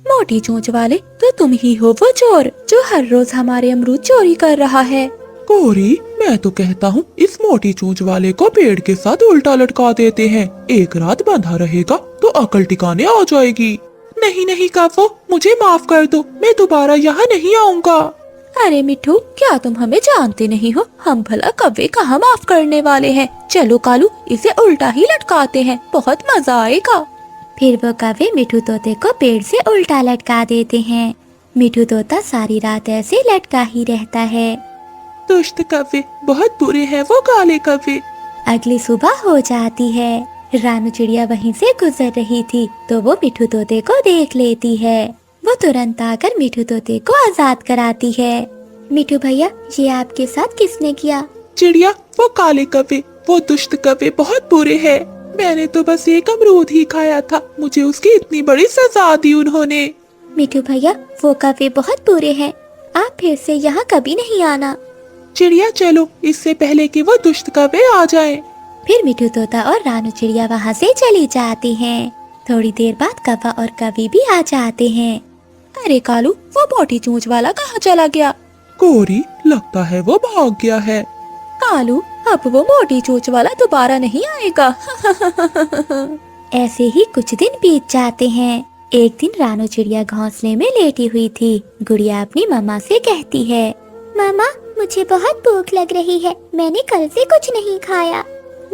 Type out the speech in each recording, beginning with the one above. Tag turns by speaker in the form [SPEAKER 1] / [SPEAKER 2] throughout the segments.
[SPEAKER 1] मोटी चोंच वाले, तो तुम ही हो वो चोर जो हर रोज हमारे अमरूद चोरी कर रहा है।
[SPEAKER 2] गौरी, मैं तो कहता हूँ इस मोटी चोंच वाले को पेड़ के साथ उल्टा लटका देते हैं। एक रात बंधा रहेगा तो अकल टिकाने आ जाएगी। नहीं नहीं कव्वो, मुझे माफ कर दो, मैं दोबारा यहाँ नहीं आऊँगा।
[SPEAKER 1] अरे मिठू, क्या तुम हमें जानते नहीं हो? हम भला कव्वे कहाँ माफ करने वाले हैं। चलो कालू, इसे उल्टा ही लटकाते हैं, बहुत मजा आएगा। फिर वो कव्वे मिठू तोते को पेड़ से उल्टा लटका देते हैं। मिठू तोता सारी रात ऐसे लटका ही रहता है।
[SPEAKER 2] दुष्ट कव्वे, बहुत बुरे हैं वो काले कव्वे।
[SPEAKER 1] अगली सुबह हो जाती है। रानू चिड़िया वहीं से गुजर रही थी तो वो मिठू तोते को देख लेती है। वो तुरंत आकर मिठू तोते को आजाद कराती है। मिठू भैया, ये आपके साथ किसने किया?
[SPEAKER 2] चिड़िया, वो काले कव्वे, वो दुष्ट कव्वे बहुत बुरे हैं। मैंने तो बस एक अमरूद ही खाया था, मुझे उसकी इतनी बड़ी सजा दी उन्होंने।
[SPEAKER 1] मिठू भैया, वो कव्वे बहुत बुरे हैं, आप फिर से यहाँ कभी नहीं आना।
[SPEAKER 2] चिड़िया चलो, इससे पहले कि वो दुष्ट कव्वे आ जाएं।
[SPEAKER 1] फिर मिठू तोता और रानू चिड़िया वहाँ से चली जाती हैं। थोड़ी देर बाद कव्वा और कवि भी आ जाते हैं। अरे कालू, वो मोटी चोंच वाला कहाँ चला गया?
[SPEAKER 2] गौरी, लगता है वो भाग गया है।
[SPEAKER 1] कालू, अब वो मोटी चोंच वाला दोबारा नहीं आएगा। ऐसे ही कुछ दिन बीत जाते हैं। एक दिन रानू चिड़िया घोंसले में लेटी हुई थी। गुड़िया अपनी मम्मा से कहती है, मामा, मुझे बहुत भूख लग रही है, मैंने कल से कुछ नहीं खाया।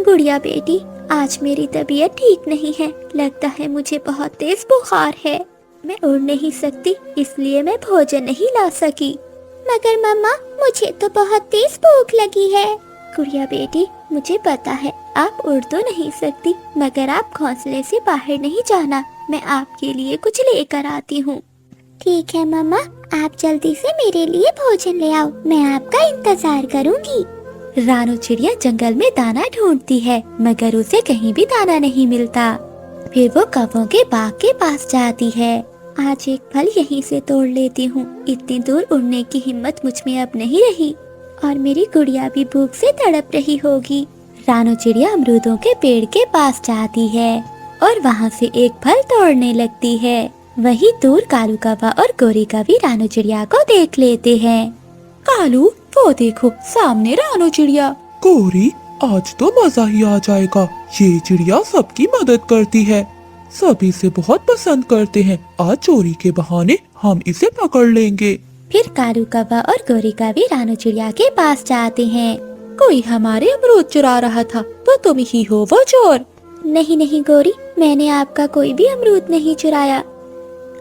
[SPEAKER 1] गुड़िया बेटी, आज मेरी तबीयत ठीक नहीं है, लगता है मुझे बहुत तेज बुखार है। मैं उड़ नहीं सकती, इसलिए मैं भोजन नहीं ला सकी। मगर मम्मा, मुझे तो बहुत तेज भूख लगी है। गुड़िया बेटी, मुझे पता है आप उड़ तो नहीं सकती, मगर आप घोंसले से बाहर नहीं जाना, मैं आपके लिए कुछ लेकर आती हूँ। ठीक है मम्मा, आप जल्दी से मेरे लिए भोजन ले आओ, मैं आपका इंतजार करूँगी। रानू चिड़िया जंगल में दाना ढूंढती है, मगर उसे कहीं भी दाना नहीं मिलता। फिर वो कौवों के बाग के पास जाती है। आज एक फल यहीं से तोड़ लेती हूँ, इतनी दूर उड़ने की हिम्मत मुझ में अब नहीं रही, और मेरी गुड़िया भी भूख से तड़प रही होगी। रानू चिड़िया अमरूदों के पेड़ के पास जाती है और वहाँ से एक फल तोड़ने लगती है। वही दूर कालू कौवा और गोरी कौवी रानू चिड़िया को देख लेते हैं। कालू, वो देखो सामने रानू चिड़िया।
[SPEAKER 2] गौरी, आज तो मजा ही आ जाएगा। ये चिड़िया सबकी मदद करती है, सभी से बहुत पसंद करते हैं। आज चोरी के बहाने हम इसे पकड़ लेंगे।
[SPEAKER 1] फिर कालू कौवा और गोरी कौवी रानू चिड़िया के पास जाते हैं। कोई हमारे अमरूद चुरा रहा था, तो तुम ही हो वो चोर। नहीं नहीं गोरी, मैंने आपका कोई भी अमरूद नहीं चुराया,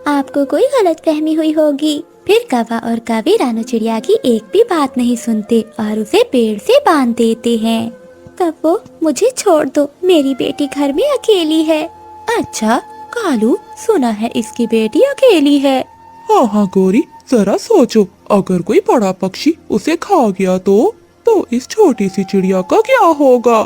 [SPEAKER 1] आपको कोई गलतफहमी हुई होगी। फिर कौवा और कौवी रानू चिड़िया की एक भी बात नहीं सुनते और उसे पेड़ से बांध देते हैं। तब वो, मुझे छोड़ दो, मेरी बेटी घर में अकेली है। अच्छा कालू, सुना है इसकी बेटी अकेली है।
[SPEAKER 2] हाँ हाँ गौरी, जरा सोचो, अगर कोई बड़ा पक्षी उसे खा गया तो इस छोटी सी चिड़िया का क्या होगा?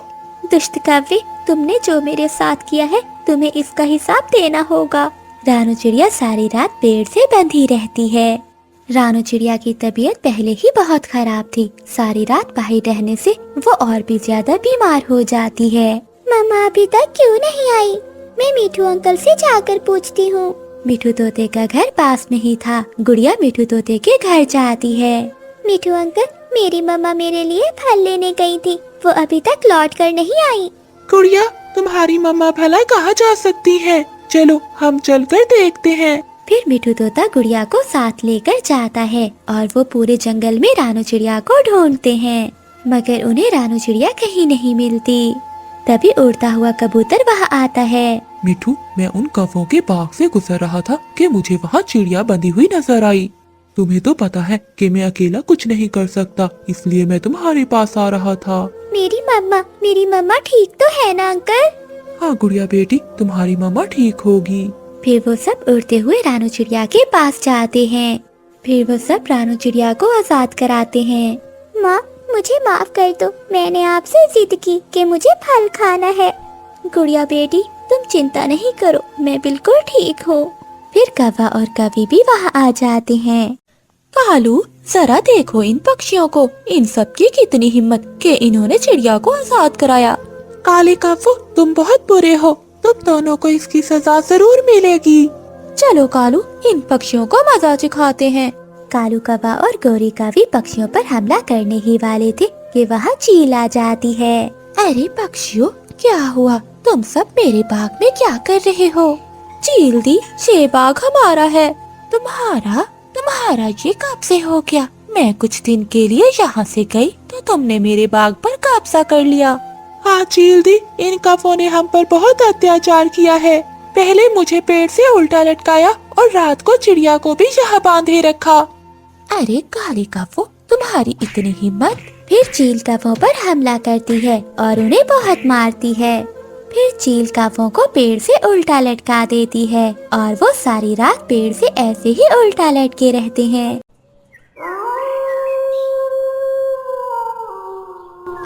[SPEAKER 1] दुष्ट कौवे, तुमने जो मेरे साथ किया है, तुम्हें इसका हिसाब देना होगा। रानू चिड़िया सारी रात पेड़ से बंधी रहती है। रानू चिड़िया की तबीयत पहले ही बहुत खराब थी, सारी रात बाहर रहने से वो और भी ज्यादा बीमार हो जाती है। मम्मा अभी तक क्यों नहीं आई? मैं मीठू अंकल से जाकर पूछती हूँ। मीठू तोते का घर पास में ही था। गुड़िया मीठू तोते के घर जाती है। मीठू अंकल, मेरी मम्मा मेरे लिए फल लेने गई थी, वो अभी तक लौट कर नहीं आई।
[SPEAKER 2] गुड़िया, तुम्हारी मम्मा भला कहाँ जा सकती है? चलो हम चलकर देखते हैं।
[SPEAKER 1] फिर मिठू तोता गुड़िया को साथ लेकर जाता है और वो पूरे जंगल में रानू चिड़िया को ढूंढते हैं, मगर उन्हें रानू चिड़िया कहीं नहीं मिलती। तभी उड़ता हुआ कबूतर वहाँ आता है।
[SPEAKER 2] मिठू, मैं उन कौवों के बाग से गुजर रहा था कि मुझे वहाँ चिड़िया बंधी हुई नजर आई। तुम्हें तो पता है कि मैं अकेला कुछ नहीं कर सकता, इसलिए मैं तुम्हारे पास आ रहा था।
[SPEAKER 1] मेरी मम्मा ठीक तो है ना अंकल?
[SPEAKER 2] हाँ गुड़िया बेटी, तुम्हारी मम्मा ठीक होगी।
[SPEAKER 1] फिर वो सब उड़ते हुए रानू चिड़िया के पास जाते हैं। फिर वो सब रानू चिड़िया को आजाद कराते हैं। माँ, मुझे माफ कर दो, मैंने आपसे जिद की कि मुझे फल खाना है। गुड़िया बेटी, तुम चिंता नहीं करो, मैं बिल्कुल ठीक हूँ। फिर कौवा और कौवी भी वहाँ आ जाते हैं। कालू, जरा देखो इन पक्षियों को, इन सब की कितनी हिम्मत कि इन्होंने चिड़िया को आजाद कराया।
[SPEAKER 2] काले कौवो, तुम बहुत बुरे हो, तुम दोनों को इसकी सजा जरूर मिलेगी।
[SPEAKER 1] चलो कालू, इन पक्षियों को मजा सिखाते हैं। कालू कौवा और गोरी कौवी पक्षियों पर हमला करने ही वाले थे कि वहाँ चील आ जाती है। अरे पक्षियों, क्या हुआ? तुम सब मेरे बाग में क्या कर रहे हो? चील दी, ये बाग हमारा है। तुम्हारा ये कब से हो गया? मैं कुछ दिन के लिए यहाँ से गई तो तुमने मेरे बाग पर कब्जा कर लिया।
[SPEAKER 2] हाँ चील दी, इन कौवों ने हम पर बहुत अत्याचार किया है। पहले मुझे पेड़ से उल्टा लटकाया और रात को चिड़िया को भी यहाँ बांधे रखा।
[SPEAKER 1] अरे काली कौवों, तुम्हारी इतनी हिम्मत! फिर चील कौवों पर हमला करती है और उन्हें बहुत मारती है। फिर चील कौवों को पेड़ से उल्टा लटका देती है और वो सारी रात पेड़ से ऐसे ही उल्टा लटके रहते हैं।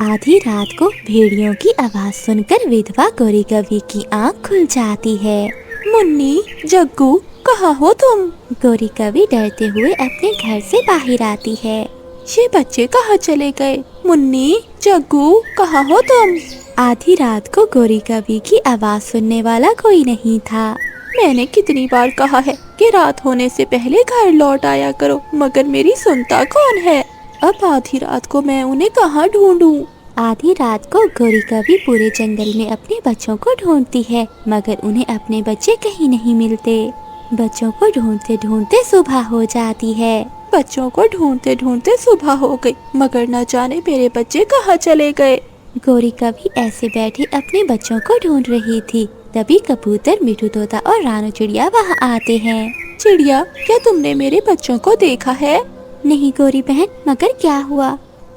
[SPEAKER 1] आधी रात को भेड़ियों की आवाज सुनकर विधवा गोरी कौवी की आंख खुल जाती है। मुन्नी, जग्गू, कहाँ हो तुम? गोरी कौवी डरते हुए अपने घर से बाहर आती है। ये बच्चे कहाँ चले गए? मुन्नी, जग्गू, कहाँ हो तुम? आधी रात को गोरी कौवी की आवाज सुनने वाला कोई नहीं था। मैंने कितनी बार कहा है कि रात होने से पहले घर लौट आया करो, मगर मेरी सुनता कौन है? अब आधी रात को मैं उन्हें कहाँ ढूंढूं? आधी रात को गोरी कौवी पूरे जंगल में अपने बच्चों को ढूंढती है, मगर उन्हें अपने बच्चे कहीं नहीं मिलते। बच्चों को ढूंढते ढूंढते सुबह हो जाती है। बच्चों को ढूंढते ढूंढते सुबह हो गई, मगर न जाने मेरे बच्चे कहाँ चले गए। गोरी कौवी ऐसे बैठी अपने बच्चों को ढूंढ रही थी। तभी कबूतर, मिठू तोता और रानू चिड़िया वहाँ आते हैं। चिड़िया, क्या तुमने मेरे बच्चों को देखा है? नहीं गोरी बहन, मगर क्या हुआ?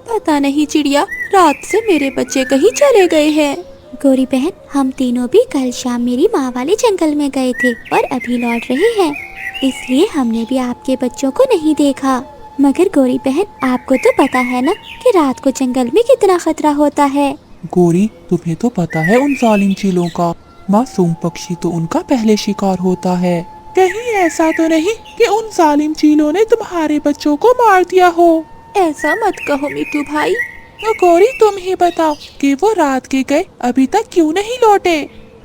[SPEAKER 1] पता नहीं चिड़िया, रात से मेरे बच्चे कहीं चले गए हैं। गोरी बहन, हम तीनों भी कल शाम मेरी माँ वाले जंगल में गए थे और अभी लौट रहे हैं, इसलिए हमने भी आपके बच्चों को नहीं देखा। मगर गोरी बहन, आपको तो पता है ना कि रात को जंगल में कितना खतरा होता है।
[SPEAKER 2] गोरी, तुम्हें तो पता है उन जालिम चीलों का। मासूम पक्षी तो उनका पहले शिकार होता है। कहीं ऐसा तो नहीं कि उन जालिम चीलों ने तुम्हारे बच्चों को मार दिया हो?
[SPEAKER 1] ऐसा मत कहो मिट्टू भाई।
[SPEAKER 2] तो गोरी, तुम ही बताओ कि वो रात के गए अभी तक क्यों नहीं लौटे?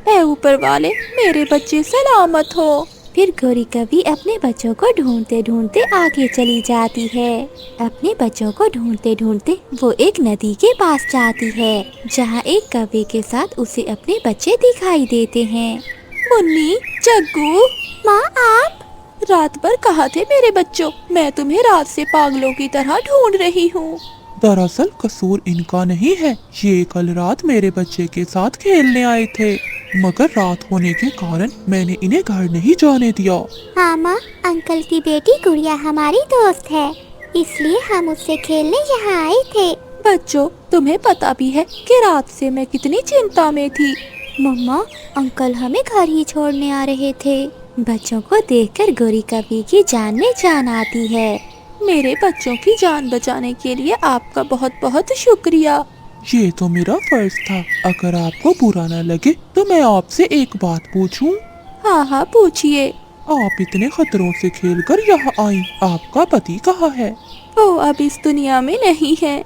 [SPEAKER 1] ऐ ऊपर वाले, मेरे बच्चे सलामत हो। फिर गोरी कौवी अपने बच्चों को ढूंढते ढूंढते आगे चली जाती है। अपने बच्चों को ढूंढते ढूंढते वो एक नदी के पास जाती है, जहाँ एक कौवे के साथ उसे अपने बच्चे दिखाई देते हैं। मुन्नी, जग्गू, माँ, आप रात भर कहाँ थे मेरे बच्चों? मैं तुम्हें रात से पागलों की तरह ढूंढ रही हूँ।
[SPEAKER 2] दरअसल कसूर इनका नहीं है। ये कल रात मेरे बच्चे के साथ खेलने आए थे, मगर रात होने के कारण मैंने इन्हें घर नहीं जाने दिया।
[SPEAKER 1] हाँ माँ, अंकल की बेटी गुड़िया हमारी दोस्त है, इसलिए हम उससे खेलने यहाँ आए थे। बच्चों, तुम्हें पता भी है कि रात से मैं कितनी चिंता में थी। मम्मा, अंकल हमें घर ही छोड़ने आ रहे थे। बच्चों को देखकर गोरी कौवी की जान में जान आती है। मेरे बच्चों की जान बचाने के लिए आपका बहुत बहुत शुक्रिया।
[SPEAKER 2] ये तो मेरा फर्ज था। अगर आपको बुरा न लगे तो मैं आपसे एक बात पूछूं?
[SPEAKER 1] हाँ हाँ, पूछिए।
[SPEAKER 2] आप इतने खतरों से खेलकर यहाँ आई, आपका पति कहाँ है?
[SPEAKER 1] वो अब इस दुनिया में नहीं है।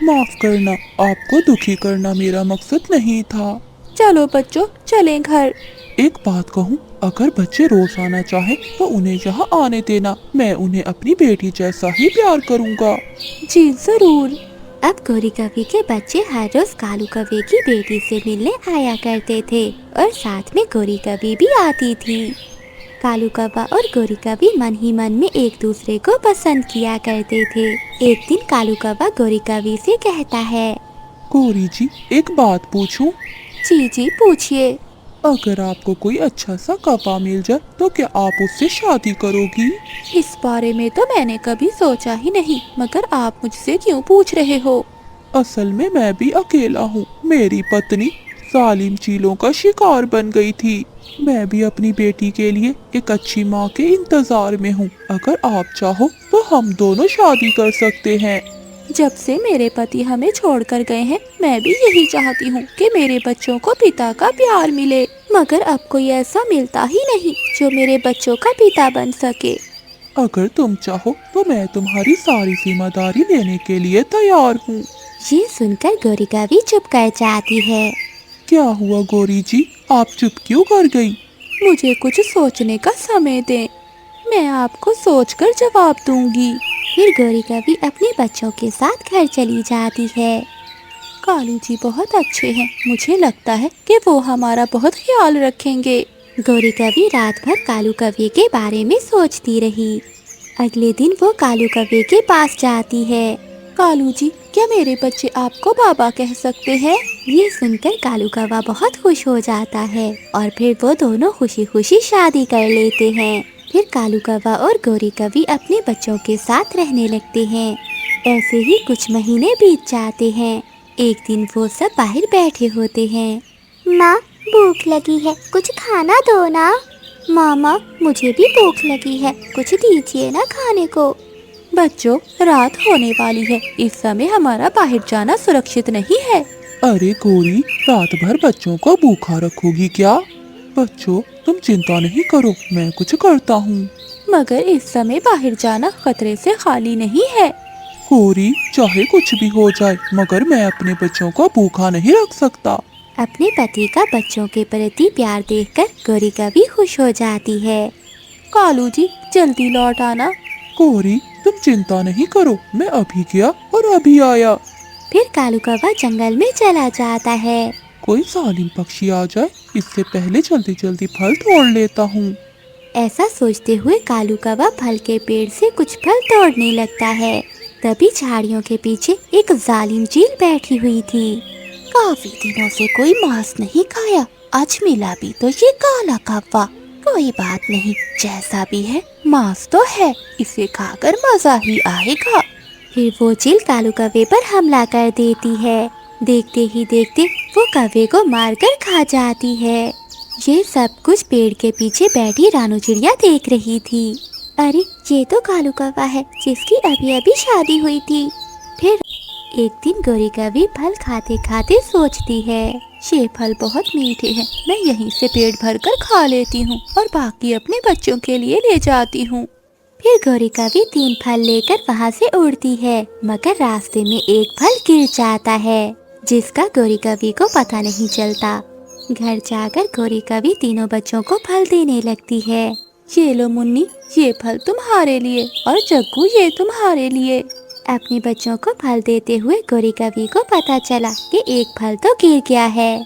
[SPEAKER 2] माफ करना, आपको दुखी करना मेरा मकसद नहीं था।
[SPEAKER 1] चलो बच्चों, चलें घर।
[SPEAKER 2] एक बात कहूँ, अगर बच्चे रोज आना चाहे तो उन्हें यहाँ आने देना। मैं उन्हें अपनी बेटी जैसा ही प्यार करूँगा।
[SPEAKER 1] जी जरूर। अब गोरी कौवी के बच्चे हर रोज कालू कौवे की बेटी से मिलने आया करते थे और साथ में गोरी कौवी भी आती थी। कालू कौवा और गोरी कौवी मन ही मन में एक दूसरे को पसंद किया करते थे। एक दिन कालू कौवा गोरी कौवी से कहता है,
[SPEAKER 2] गोरी जी, एक बात पूछूं?
[SPEAKER 1] जी जी, पूछिए।
[SPEAKER 2] अगर आपको कोई अच्छा सा कौवा मिल जाए तो क्या आप उससे शादी करोगी?
[SPEAKER 1] इस बारे में तो मैंने कभी सोचा ही नहीं, मगर आप मुझसे क्यों पूछ रहे हो?
[SPEAKER 2] असल में मैं भी अकेला हूँ। मेरी पत्नी जालिम चीलों का शिकार बन गई थी। मैं भी अपनी बेटी के लिए एक अच्छी माँ के इंतजार में हूँ। अगर आप चाहो तो हम दोनों शादी कर सकते हैं।
[SPEAKER 1] जब से मेरे पति हमें छोड़कर गए हैं, मैं भी यही चाहती हूँ कि मेरे बच्चों को पिता का प्यार मिले, मगर अब कोई ऐसा मिलता ही नहीं जो मेरे बच्चों का पिता बन सके।
[SPEAKER 2] अगर तुम चाहो तो मैं तुम्हारी सारी जिम्मेदारी लेने के लिए तैयार हूँ।
[SPEAKER 1] ये सुनकर गोरी कौवी चुप कर जाती है।
[SPEAKER 2] क्या हुआ गोरी जी, आप चुप क्यों कर गई?
[SPEAKER 3] मुझे कुछ सोचने का समय दें। मैं आपको सोचकर जवाब दूंगी।
[SPEAKER 1] फिर गौरी कवि अपने बच्चों के साथ घर चली जाती है।
[SPEAKER 3] कालू जी बहुत अच्छे हैं, मुझे लगता है कि वो हमारा बहुत ख्याल रखेंगे।
[SPEAKER 1] गौरी कवि रात भर कालू कव्वे के बारे में सोचती रही। अगले दिन वो कालू कव्वे के पास जाती है।
[SPEAKER 3] कालू जी, क्या मेरे बच्चे आपको बाबा कह सकते हैं?
[SPEAKER 1] ये सुनकर कालू कौवा बहुत खुश हो जाता है और फिर वो दोनों खुशी खुशी शादी कर लेते हैं। फिर कालू कौवा और गौरी कवि अपने बच्चों के साथ रहने लगते हैं। ऐसे ही कुछ महीने बीत जाते हैं। एक दिन वो सब बाहर बैठे होते हैं। माँ, भूख लगी है, कुछ खाना दो ना। मामा, मुझे भी भूख लगी है, कुछ दीजिए ना खाने को।
[SPEAKER 3] बच्चों, रात होने वाली है, इस समय हमारा बाहर जाना सुरक्षित नहीं है।
[SPEAKER 2] अरे गौरी, रात भर बच्चों को भूखा रखोगी क्या? बच्चों, तुम चिंता नहीं करो, मैं कुछ करता हूँ।
[SPEAKER 3] मगर इस समय बाहर जाना खतरे से खाली नहीं है।
[SPEAKER 2] गौरी, चाहे कुछ भी हो जाए, मगर मैं अपने बच्चों को भूखा नहीं रख सकता।
[SPEAKER 1] अपने पति का बच्चों के प्रति प्यार देखकर गौरी कवि खुश हो जाती है।
[SPEAKER 3] कालू जी, जल्दी लौट आना।
[SPEAKER 2] गौरी, तुम चिंता नहीं करो, मैं अभी गया और अभी आया।
[SPEAKER 1] फिर कालू कौवा जंगल में चला जाता है।
[SPEAKER 2] कोई जालिम पक्षी आ जाए, इससे पहले जल्दी जल्दी फल तोड़ लेता हूँ।
[SPEAKER 1] ऐसा सोचते हुए कालू कौवा फल के पेड़ से कुछ फल तोड़ने लगता है। तभी झाड़ियों के पीछे एक जालिम चील बैठी हुई थी।
[SPEAKER 3] काफी दिनों से कोई मांस नहीं खाया, आज मिला भी तो ये काला कौवा। कोई बात नहीं, जैसा भी है मांस तो है, इसे खाकर मजा ही आएगा।
[SPEAKER 1] फिर वो चील कालू कौवे पर हमला कर देती है। देखते ही देखते वो कौवे को मारकर खा जाती है। ये सब कुछ पेड़ के पीछे बैठी रानू चिड़िया देख रही थी। अरे, ये तो कालू कौवा है जिसकी अभी अभी शादी हुई थी। फिर एक दिन गौरी कवि फल खाते खाते सोचती है,
[SPEAKER 3] ये फल बहुत मीठे हैं, मैं यहीं से पेट भरकर खा लेती हूँ और बाकी अपने बच्चों के लिए ले जाती हूँ।
[SPEAKER 1] फिर गौरी कवि 3 फल लेकर वहाँ से उड़ती है, मगर रास्ते में एक फल गिर जाता है जिसका गौरी कवि को पता नहीं चलता। घर जाकर गौरी कवि तीनों बच्चों को फल देने लगती है।
[SPEAKER 3] ये लो मुन्नी, ये फल तुम्हारे लिए, और जग्गू ये तुम्हारे लिए।
[SPEAKER 1] अपने बच्चों को फल देते हुए गौरी कवि को पता चला कि एक फल तो गिर गया है।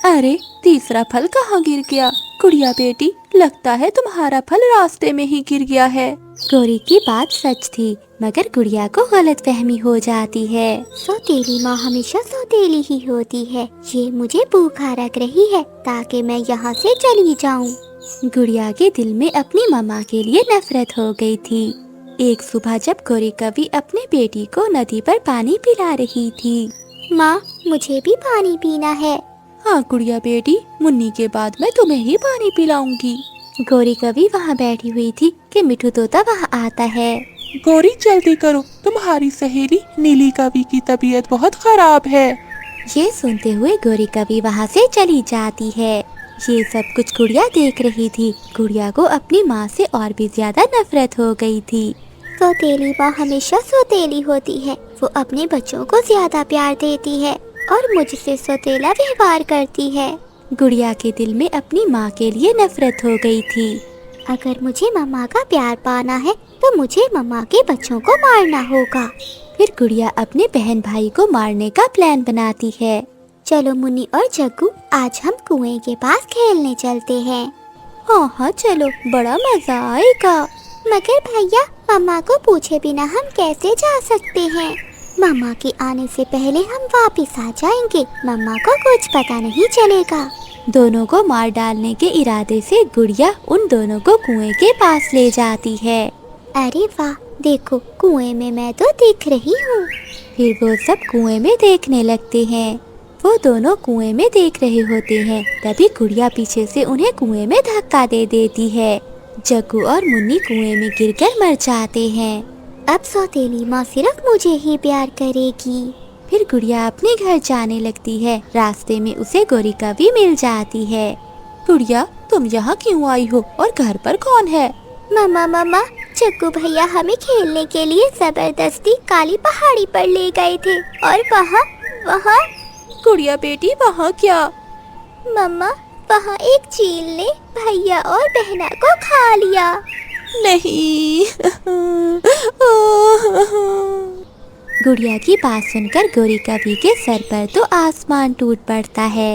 [SPEAKER 3] अरे, तीसरा फल कहाँ गिर गया? गुड़िया बेटी, लगता है तुम्हारा फल रास्ते में ही गिर गया है।
[SPEAKER 1] गौरी की बात सच थी, मगर गुड़िया को गलतफहमी हो जाती है। सौतेली माँ हमेशा सौतेली ही होती है। ये मुझे भूखा रख रही है ताकि मैं यहाँ से चली जाऊँ। गुड़िया के दिल में अपनी मम्मा के लिए नफरत हो गई थी। एक सुबह जब गौरी कवि अपने बेटी को नदी पर पानी पिला रही थी। माँ, मुझे भी पानी पीना है।
[SPEAKER 3] हाँ गुड़िया बेटी, मुन्नी के बाद मैं तुम्हें ही पानी पिलाऊंगी।
[SPEAKER 1] गौरी कवि वहाँ बैठी हुई थी कि मिठू तोता वहाँ आता है।
[SPEAKER 2] गौरी, जल्दी करो, तुम्हारी सहेली नीली कवि की तबीयत बहुत खराब है।
[SPEAKER 1] ये सुनते हुए गौरी कवि वहाँ से चली जाती है। ये सब कुछ गुड़िया देख रही थी। गुड़िया को अपनी माँ से और भी ज्यादा नफरत हो गई थी। सौतेली माँ हमेशा सौतेली होती है। वो अपने बच्चों को ज्यादा प्यार देती है और मुझसे सौतेला व्यवहार करती है। गुड़िया के दिल में अपनी माँ के लिए नफरत हो गई थी। अगर मुझे मम्मा का प्यार पाना है तो मुझे मम्मा के बच्चों को मारना होगा। फिर गुड़िया अपने बहन भाई को मारने का प्लान बनाती है। चलो मुन्नी और जग्गू, आज हम कुएं के पास खेलने चलते हैं।
[SPEAKER 3] हाँ हाँ चलो, बड़ा मजा आएगा।
[SPEAKER 1] मगर भैया, मम्मा को पूछे बिना हम कैसे जा सकते हैं? मम्मा के आने से पहले हम वापस आ जाएंगे, मम्मा को कुछ पता नहीं चलेगा। दोनों को मार डालने के इरादे से गुड़िया उन दोनों को कुएं के पास ले जाती है। अरे वाह, देखो कुएं में मैं तो दिख रही हूँ। फिर वो सब कुएं में देखने लगते हैं। वो दोनों कुएं में देख रहे होते हैं, तभी गुड़िया पीछे से उन्हें कुएं में धक्का दे देती है। जग्गू और मुन्नी कुएं में गिरकर मर जाते हैं। अब सौतेली माँ सिर्फ मुझे ही प्यार करेगी। फिर गुड़िया अपने घर जाने लगती है। रास्ते में उसे गौरी कवि मिल जाती है।
[SPEAKER 3] गुड़िया, तुम यहाँ क्यों आई हो और घर पर कौन है?
[SPEAKER 1] मम्मा, जग्गू भैया हमें खेलने के लिए जबरदस्ती काली पहाड़ी पर ले गए थे और वहाँ
[SPEAKER 3] गुड़िया बेटी, वहाँ क्या?
[SPEAKER 1] मम्मा, वहाँ एक चील ने भैया और बहना को खा लिया।
[SPEAKER 3] नहीं।
[SPEAKER 1] गुड़िया की बात सुनकर गौरी कवि के सर पर तो आसमान टूट पड़ता है।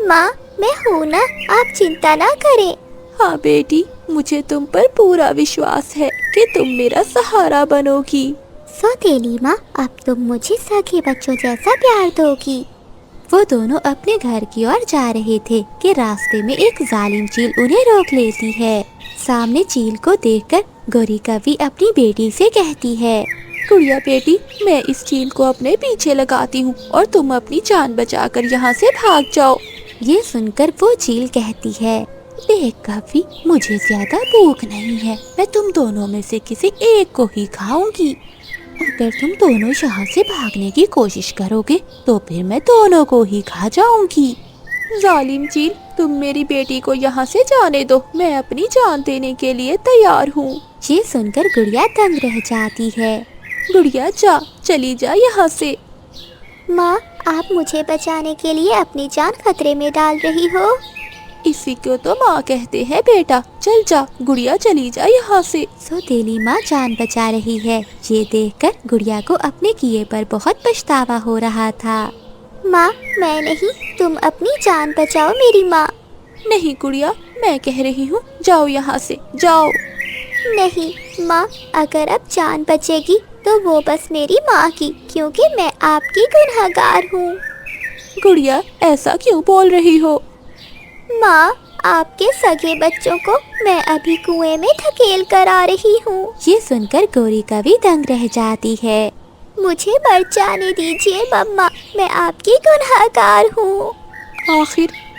[SPEAKER 1] माँ, मैं हूँ ना, आप चिंता ना करें।
[SPEAKER 3] हाँ बेटी, मुझे तुम पर पूरा विश्वास है कि तुम मेरा सहारा बनोगी।
[SPEAKER 1] सौतेली माँ, अब तुम मुझे सगे बच्चों जैसा प्यार दोगी। वो दोनों अपने घर की ओर जा रहे थे कि रास्ते में एक जालिम चील उन्हें रोक लेती है। सामने चील को देखकर गौरी कवि अपनी बेटी से कहती है,
[SPEAKER 3] गुड़िया बेटी, मैं इस चील को अपने पीछे लगाती हूँ और तुम अपनी जान बचाकर यहाँ से भाग जाओ।
[SPEAKER 1] ये सुनकर वो चील कहती है,
[SPEAKER 3] देख कवि, मुझे ज्यादा भूख नहीं है, मैं तुम दोनों में से किसी एक को ही खाऊंगी। अगर तुम दोनों यहाँ से भागने की कोशिश करोगे तो फिर मैं दोनों को ही खा जाऊंगी। जालिम चील, तुम मेरी बेटी को यहाँ से जाने दो, मैं अपनी जान देने के लिए तैयार हूँ।
[SPEAKER 1] ये सुनकर गुड़िया दंग रह जाती है।
[SPEAKER 3] गुड़िया जा, चली जा यहाँ से।
[SPEAKER 1] माँ, आप मुझे बचाने के लिए अपनी जान खतरे में डाल रही हो।
[SPEAKER 3] इसी को तो माँ कहते हैं बेटा, चल जा गुड़िया, चली जा यहाँ से।
[SPEAKER 1] सौतेली माँ जान बचा रही है। ये देखकर गुड़िया को अपने किए पर बहुत पछतावा हो रहा था। माँ, मैं नहीं, तुम अपनी जान बचाओ मेरी माँ।
[SPEAKER 3] नहीं गुड़िया, मैं कह रही हूँ, जाओ यहाँ से, जाओ।
[SPEAKER 1] नहीं माँ, अगर अब जान बचेगी तो वो बस मेरी माँ की, क्योंकि मैं आपकी गुनहगार हूँ।
[SPEAKER 3] गुड़िया, ऐसा क्यों बोल रही हो?
[SPEAKER 1] माँ, आपके सगे बच्चों को मैं अभी कुएं में धकेल कर आ रही हूँ। ये सुनकर गौरी कवि दंग रह जाती है। मुझे मर जाने दीजिए मम्मा, मैं आपकी गुनहगार हूँ।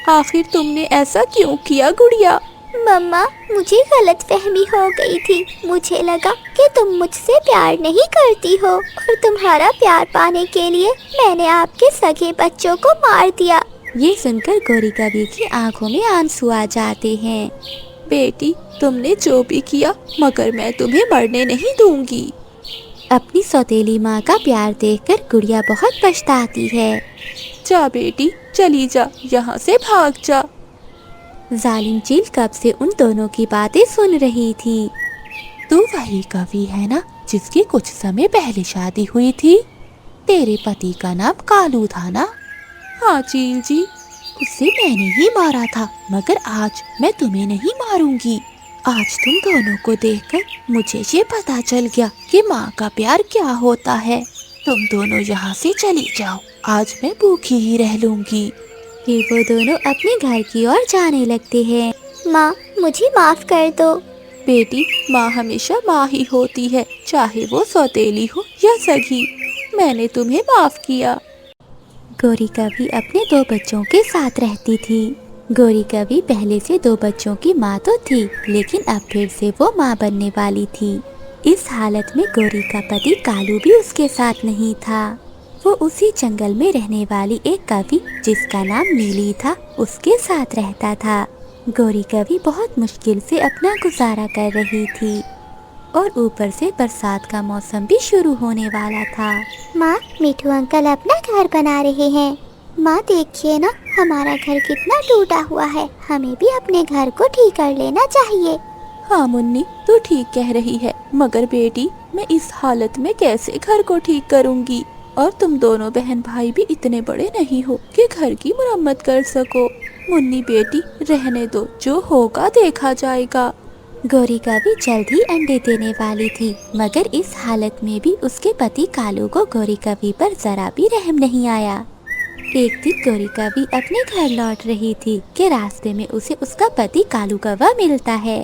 [SPEAKER 3] आखिर तुमने ऐसा क्यों किया गुड़िया?
[SPEAKER 1] मम्मा, मुझे गलतफहमी हो गई थी। मुझे लगा कि तुम मुझसे प्यार नहीं करती हो और तुम्हारा प्यार पाने के लिए मैंने आपके सगे बच्चों को मार दिया। ये सुनकर गौरी कवि की आंखों में आंसू आ जाते हैं।
[SPEAKER 3] बेटी, तुमने जो भी किया, मगर मैं तुम्हें मरने नहीं दूंगी।
[SPEAKER 1] अपनी सौतेली माँ का प्यार देखकर गुड़िया बहुत पछताती है।
[SPEAKER 3] जा बेटी, चली जा, यहाँ से भाग जा।
[SPEAKER 1] जालिम चील कब से उन दोनों की बातें सुन रही थी।
[SPEAKER 3] तू वही कवि है ना, जिसकी कुछ समय पहले शादी हुई थी? तेरे पति का नाम कालू था ना? हाँ चील जी, उसे मैंने ही मारा था, मगर आज मैं तुम्हें नहीं मारूंगी। आज तुम दोनों को देखकर मुझे ये पता चल गया कि माँ का प्यार क्या होता है। तुम दोनों यहाँ से चली जाओ, आज मैं भूखी ही रह लूंगी।
[SPEAKER 1] फिर वो दोनों अपने घर की ओर जाने लगते हैं। माँ, मुझे माफ कर दो।
[SPEAKER 3] बेटी, माँ हमेशा माँ ही होती है, चाहे वो सौतेली हो या सगी। मैंने तुम्हें माफ किया।
[SPEAKER 1] गौरी कवि अपने 2 बच्चों के साथ रहती थी। गौरी कवि पहले से 2 बच्चों की माँ तो थी, लेकिन अब फिर से वो माँ बनने वाली थी। इस हालत में गौरी का पति कालू भी उसके साथ नहीं था। वो उसी जंगल में रहने वाली एक कवि, जिसका नाम नीली था, उसके साथ रहता था। गौरी कवि बहुत मुश्किल से अपना गुजारा कर रही थी और ऊपर से बरसात का मौसम भी शुरू होने वाला था। माँ, मिठू अंकल अपना घर बना रहे हैं। माँ देखिए ना, हमारा घर कितना टूटा हुआ है, हमें भी अपने घर को ठीक कर लेना चाहिए।
[SPEAKER 3] हाँ मुन्नी, तू ठीक कह रही है, मगर बेटी, मैं इस हालत में कैसे घर को ठीक करूँगी? और तुम दोनों बहन भाई भी इतने बड़े नहीं हो कि घर की मरम्मत कर सको। मुन्नी बेटी, रहने दो, जो होगा देखा जाएगा।
[SPEAKER 1] गौरी कवि जल्द ही अंडे देने वाली थी, मगर इस हालत में भी उसके पति कालू को गौरी कवि पर जरा भी रहम नहीं आया। एक दिन गौरी कवि अपने घर लौट रही थी कि रास्ते में उसे उसका पति कालू कौवा मिलता है।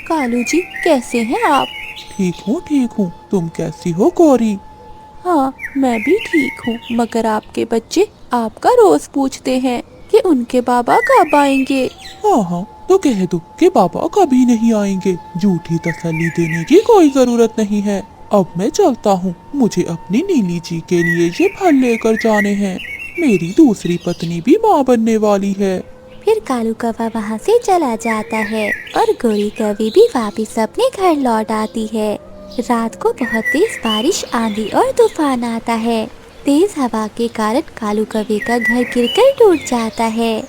[SPEAKER 3] कालू जी, कैसे हैं आप?
[SPEAKER 2] ठीक हूँ, तुम कैसी हो गौरी?
[SPEAKER 3] हाँ, मैं भी ठीक हूँ, मगर आपके बच्चे आपका रोज पूछते हैं कि उनके बाबा कब आएंगे।
[SPEAKER 2] हाँ, तो कह दो कि बाबा कभी नहीं आएंगे। झूठी तसल्ली देने की कोई जरूरत नहीं है। अब मैं चलता हूँ, मुझे अपनी नीली जी के लिए ये फल लेकर जाने हैं। मेरी दूसरी पत्नी भी माँ बनने वाली है।
[SPEAKER 1] फिर कालू कौवा वहाँ से चला जाता है और गौरी कवि भी वापिस अपने घर लौट आती है। रात को बहुत तेज बारिश, आंधी और तूफान आता है। तेज हवा के कारण कालू कवि का घर गिरकर टूट जाता है।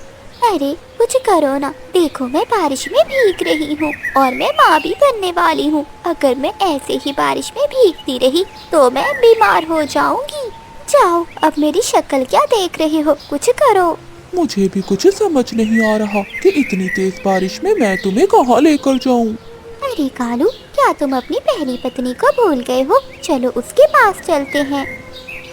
[SPEAKER 1] अरे, कुछ करो ना, देखो मैं बारिश में भीग रही हूँ और मैं माँ भी बनने वाली हूँ। अगर मैं ऐसे ही बारिश में भीगती रही तो मैं बीमार हो जाऊंगी। जाओ, अब मेरी शक्ल क्या देख रहे हो, कुछ करो।
[SPEAKER 2] मुझे भी कुछ समझ नहीं आ रहा कि इतनी तेज बारिश में मैं तुम्हें कहाँ लेकर जाऊँ।
[SPEAKER 1] अरे कालू, क्या तुम अपनी पहली पत्नी को भूल गए हो? चलो उसके पास चलते हैं।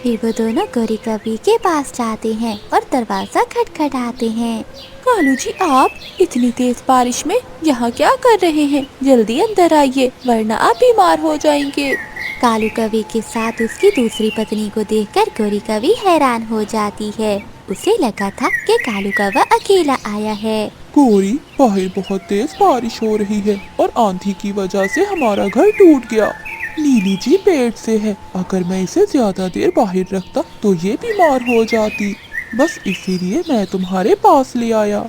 [SPEAKER 1] फिर वो दोनों गौरी कवि के पास जाते हैं और दरवाजा खटखटाते हैं।
[SPEAKER 3] कालू जी, आप इतनी तेज बारिश में यहाँ क्या कर रहे हैं? जल्दी अंदर आइए वरना आप बीमार हो जाएंगे।
[SPEAKER 1] कालू कवि के साथ उसकी दूसरी पत्नी को देखकर गौरी कवि हैरान हो जाती है। उसे लगा था कि कालू कौवा अकेला आया है।
[SPEAKER 2] गौरी, बाहर बहुत तेज बारिश हो रही है और आंधी की वजह से हमारा घर टूट गया। नीली जी पेट से है, अगर मैं इसे ज्यादा देर बाहर रखता तो ये बीमार हो जाती। बस इसीलिए मैं तुम्हारे पास ले आया।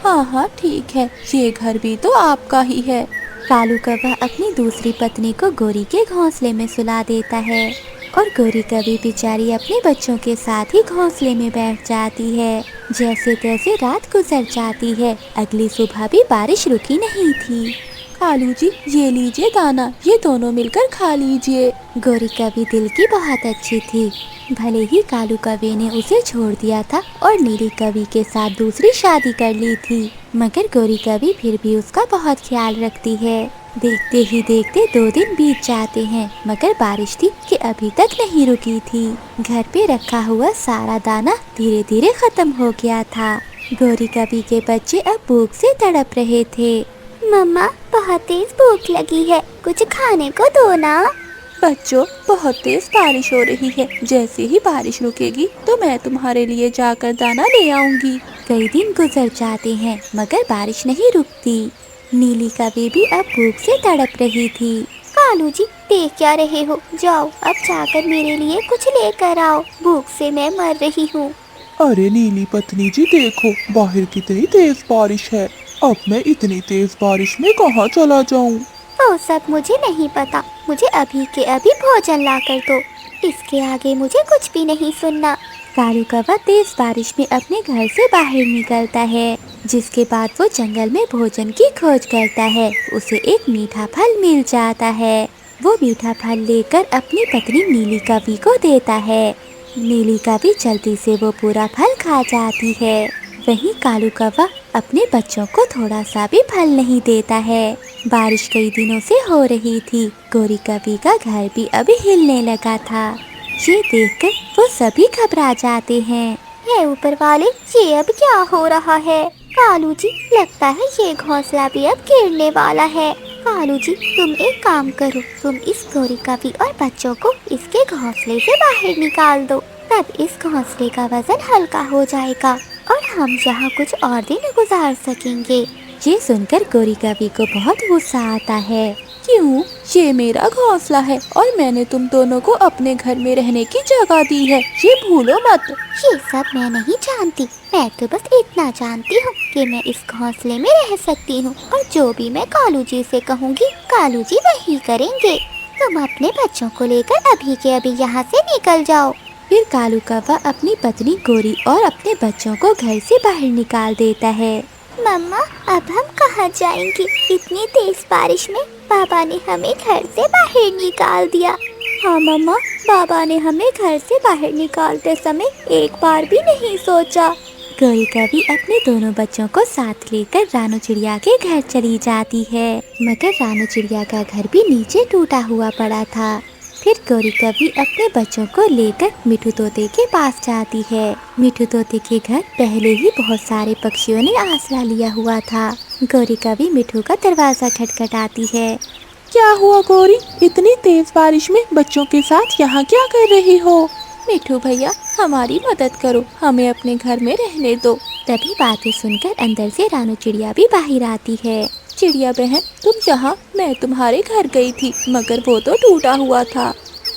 [SPEAKER 3] हाँ हाँ ठीक है, ये घर भी तो आपका ही है।
[SPEAKER 1] कालू कौवा अपनी दूसरी पत्नी को गौरी के घोंसले में सुला देता है और गौरी कवि बेचारी अपने बच्चों के साथ ही घोंसले में बैठ जाती है। जैसे तैसे रात गुजर जाती है। अगली सुबह भी बारिश रुकी नहीं थी।
[SPEAKER 3] कालू जी, ये लीजिए दाना, ये दोनों मिलकर खा लीजिए।
[SPEAKER 1] गौरी कवि दिल की बहुत अच्छी थी। भले ही कालू कवि ने उसे छोड़ दिया था और नीली कवि के साथ दूसरी शादी कर ली थी, मगर गौरी कवि फिर भी उसका बहुत ख्याल रखती है। देखते ही देखते 2 दिन बीत जाते हैं, मगर बारिश थी कि अभी तक नहीं रुकी थी। घर पे रखा हुआ सारा दाना धीरे धीरे खत्म हो गया था। गौरी कवि के बच्चे अब भूख से तड़प रहे थे। मम्मा, बहुत तेज भूख लगी है, कुछ खाने को दो ना।
[SPEAKER 3] बच्चों, बहुत तेज बारिश हो रही है, जैसे ही बारिश रुकेगी तो मैं तुम्हारे लिए जाकर दाना ले आऊंगी।
[SPEAKER 1] कई दिन गुजर जाते हैं मगर बारिश नहीं रुकती। नीली कवि भी अब भूख से तड़प रही थी। कालू जी, देख क्या रहे हो? जाओ अब जाकर मेरे लिए कुछ लेकर आओ, भूख से मैं मर रही हूँ।
[SPEAKER 2] अरे नीली पत्नी जी, देखो बाहर कितनी तेज बारिश है। अब मैं इतनी तेज बारिश में कहाँ चला जाऊँ?
[SPEAKER 1] वो सब मुझे नहीं पता, मुझे अभी के अभी भोजन ला कर दो। इसके आगे मुझे कुछ भी नहीं सुनना। कालू कौवा तेज बारिश में अपने घर से बाहर निकलता है, जिसके बाद वो जंगल में भोजन की खोज करता है। उसे एक मीठा फल मिल जाता है। वो मीठा फल लेकर अपनी पत्नी नीली कवि को देता है। नीली कवि जल्दी से वो पूरा फल खा जाती है। वहीं कालू कौवा अपने बच्चों को थोड़ा सा भी फल नहीं देता है। बारिश कई दिनों से हो रही थी। गौरी कवि का घर भी अभी हिलने लगा था। ये देखकर वो सभी घबरा जाते हैं। हे ऊपर वाले, ये अब क्या हो रहा है? कालू जी, लगता है ये घोंसला भी अब गिरने वाला है। कालू जी, तुम एक काम करो, तुम इस गौरी कवि और बच्चों को इसके घोंसले से बाहर निकाल दो, तब इस घोंसले का वजन हल्का हो जाएगा और हम यहाँ कुछ और दिन गुजार सकेंगे। ये सुनकर गौरी कवि को बहुत गुस्सा आता है।
[SPEAKER 3] क्यों? ये मेरा घोंसला है और मैंने तुम दोनों को अपने घर में रहने की जगह दी है, ये भूलो मत।
[SPEAKER 1] ये सब मैं नहीं जानती, मैं तो बस इतना जानती हूँ कि मैं इस घोंसले में रह सकती हूँ और जो भी मैं कालू जी से कहूँगी कालू जी वही करेंगे। तुम अपने बच्चों को लेकर अभी के अभी यहाँ से निकल जाओ। फिर कालू कौवा अपनी पत्नी गौरी और अपने बच्चों को घर से बाहर निकाल देता है। मम्मा, अब हम कहाँ जाएंगी? इतनी तेज बारिश में पापा ने हमें घर से बाहर निकाल दिया। हाँ मम्मा, बाबा ने हमें घर से बाहर निकालते समय एक बार भी नहीं सोचा। गौरी कवि अपने दोनों बच्चों को साथ लेकर रानू चिड़िया के घर चली जाती है, मगर रानू चिड़िया का घर भी नीचे टूटा हुआ पड़ा था। फिर गौरी कवि अपने बच्चों को लेकर मिठू तोते के पास जाती है। मिठू तोते के घर पहले ही बहुत सारे पक्षियों ने आसरा लिया हुआ था। गौरी कवि मिठू का दरवाजा खटखटाती है।
[SPEAKER 3] क्या हुआ गौरी, इतनी तेज बारिश में बच्चों के साथ यहाँ क्या कर रही हो? मिठू भैया, हमारी मदद करो, हमें अपने घर में रहने दो।
[SPEAKER 1] तभी बातें सुनकर अंदर से रानू चिड़िया भी बाहर आती है।
[SPEAKER 3] चिड़िया बहन, तुम जहाँ, मैं तुम्हारे घर गई थी मगर वो तो टूटा हुआ था।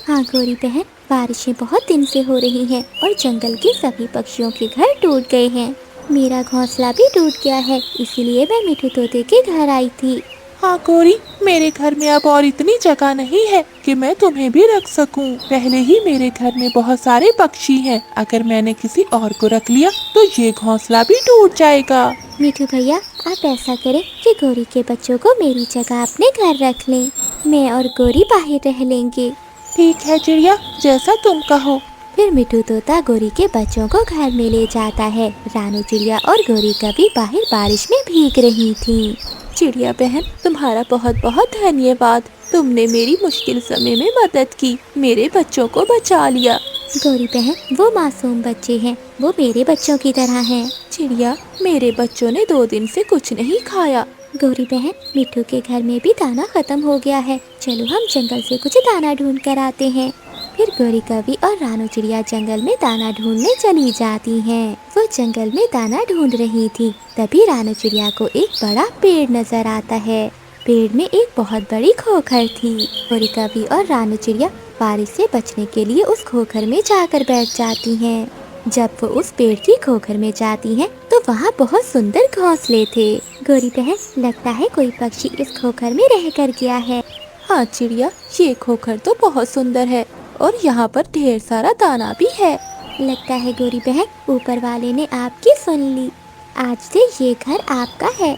[SPEAKER 1] हाँ गौरी बहन, बारिशें बहुत दिन से हो रही हैं और जंगल के सभी पक्षियों के घर टूट गए हैं। मेरा घोंसला भी टूट गया है, इसीलिए मैं मिठू तोते के घर आई थी।
[SPEAKER 2] हाँ गौरी, मेरे घर में अब और इतनी जगह नहीं है कि मैं तुम्हें भी रख सकूं। पहले ही मेरे घर में बहुत सारे पक्षी हैं। अगर मैंने किसी और को रख लिया तो ये घोंसला भी टूट जाएगा।
[SPEAKER 1] मिठू भैया, आप ऐसा करें कि गौरी के बच्चों को मेरी जगह अपने घर रख लें। मैं और गौरी बाहर रह लेंगे।
[SPEAKER 2] ठीक है चिड़िया, जैसा तुम कहो।
[SPEAKER 1] फिर मिठू तोता गौरी के बच्चों को घर में ले जाता है। रानू चिड़िया और गौरी कभी बाहर बारिश में भीग रही थी।
[SPEAKER 3] चिड़िया बहन, तुम्हारा बहुत बहुत धन्यवाद। तुमने मेरी मुश्किल समय में मदद की, मेरे बच्चों को बचा लिया।
[SPEAKER 1] गौरी बहन, वो मासूम बच्चे हैं, वो मेरे बच्चों की तरह हैं।
[SPEAKER 3] चिड़िया, मेरे बच्चों ने 2 दिन से कुछ नहीं खाया।
[SPEAKER 1] गौरी बहन, मिठू के घर में भी दाना खत्म हो गया है। चलो हम जंगल से कुछ दाना ढूंढ कर आते हैं। फिर गौरी कवि और रानू चिड़िया जंगल में दाना ढूंढने चली जाती हैं। वो जंगल में दाना ढूंढ रही थी। तभी रानू चिड़िया को एक बड़ा पेड़ नजर आता है। पेड़ में एक बहुत बड़ी खोखर थी। गौरी कवि और रानू चिड़िया बारिश से बचने के लिए उस खोखर में जाकर बैठ जाती हैं। जब वो उस पेड़ की खोखर में जाती हैं, तो वहाँ बहुत सुंदर घोंसले थे। गौरी बहन, लगता है कोई पक्षी इस खोखर में रह कर गया है।
[SPEAKER 3] हाँ चिड़िया, ये खोखर तो बहुत सुंदर है और यहाँ पर ढेर सारा दाना भी है।
[SPEAKER 1] लगता है गौरी बहन, ऊपर वाले ने आपकी सुन ली। आज से ये घर आपका है।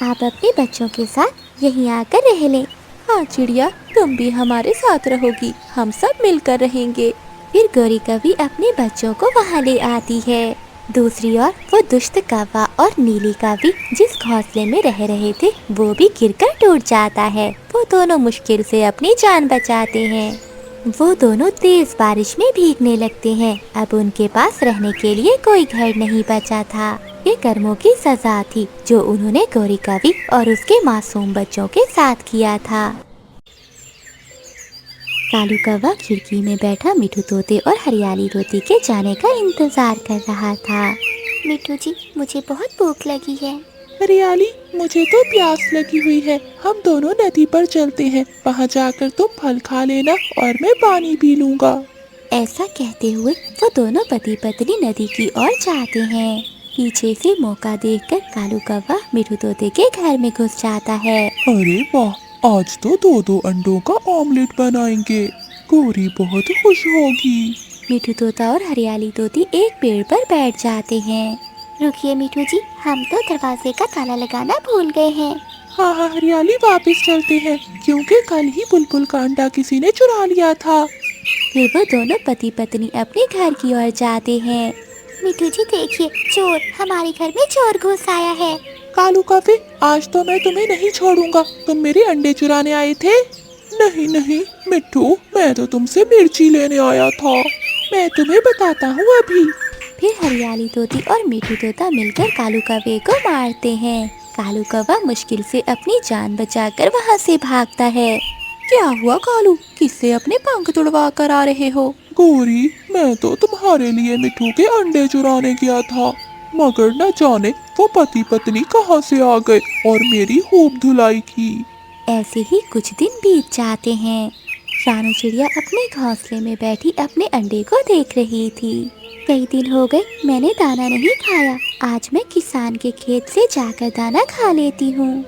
[SPEAKER 1] आप अपने बच्चों के साथ यहीं आकर रह लें।
[SPEAKER 3] हाँ चिड़िया, तुम भी हमारे साथ रहोगी, हम सब मिलकर रहेंगे।
[SPEAKER 1] फिर गौरी कवि अपने बच्चों को वहाँ ले आती है। दूसरी ओर वो दुष्ट कौवा और नीली कवि जिस घोंसले में रह रहे थे, वो भी गिरकर टूट जाता है। वो दोनों मुश्किल से अपनी जान बचाते हैं। वो दोनों तेज बारिश में भीगने लगते हैं। अब उनके पास रहने के लिए कोई घर नहीं बचा था। ये कर्मों की सजा थी जो उन्होंने गौरी कवि और उसके मासूम बच्चों के साथ किया था। कालू कौवा खिड़की में बैठा मिठू तोते और हरियाली तोती के जाने का इंतजार कर रहा था। मिठू जी, मुझे बहुत भूख लगी है।
[SPEAKER 2] हरियाली, मुझे तो प्यास लगी हुई है। हम दोनों नदी पर चलते हैं। वहाँ जाकर तुम फल खा लेना और मैं पानी पी लूँगा।
[SPEAKER 1] ऐसा कहते हुए वो दोनों पति पत्नी नदी की ओर जाते हैं। पीछे से मौका देखकर कालू कौवा मिठू तोते के घर में घुस जाता है।
[SPEAKER 2] अरे वाह, आज तो 2-2 अंडों का ऑमलेट बनाएंगे। गौरी बहुत खुश होगी।
[SPEAKER 1] मिठू तोता और हरियाली तोती एक पेड़ पर बैठ जाते हैं। रुकिए मिठू जी, हम तो दरवाजे का ताला लगाना भूल गए हैं।
[SPEAKER 2] हाँ हाँ हरियाली, वापस चलते हैं क्योंकि कल ही बुलबुल का अंडा किसी ने चुरा लिया था।
[SPEAKER 1] फिर वो दोनों पति पत्नी अपने घर की ओर जाते हैं। मिठू जी देखिए, चोर, हमारे घर में चोर घुस आया है।
[SPEAKER 2] कालू कौवे, आज तो मैं तुम्हें नहीं छोड़ूंगा। तुम मेरे अंडे चुराने आए थे। नहीं नहीं मिट्टू, मैं तो तुमसे मिर्ची लेने आया था। मैं तुम्हें बताता हूँ अभी।
[SPEAKER 1] फिर हरियाली तोती और मिठू तोता मिलकर कालू कौवे को मारते हैं। कालू कौवा मुश्किल से अपनी जान बचाकर वहाँ से भागता है।
[SPEAKER 3] क्या हुआ कालू, किससे अपने पंख तुड़वा कर आ रहे हो?
[SPEAKER 2] गौरी, मैं तो तुम्हारे लिए मिट्टू के अंडे चुराने गया था, मगर न जाने वो पति पत्नी कहाँ से आ गए और मेरी खूब धुलाई की।
[SPEAKER 1] ऐसे ही कुछ दिन बीत जाते हैं। रानू चिड़िया अपने घोंसले में बैठी अपने अंडे को देख रही थी। कई दिन हो गए मैंने दाना नहीं खाया। आज मैं किसान के खेत से जाकर दाना खा लेती हूँ।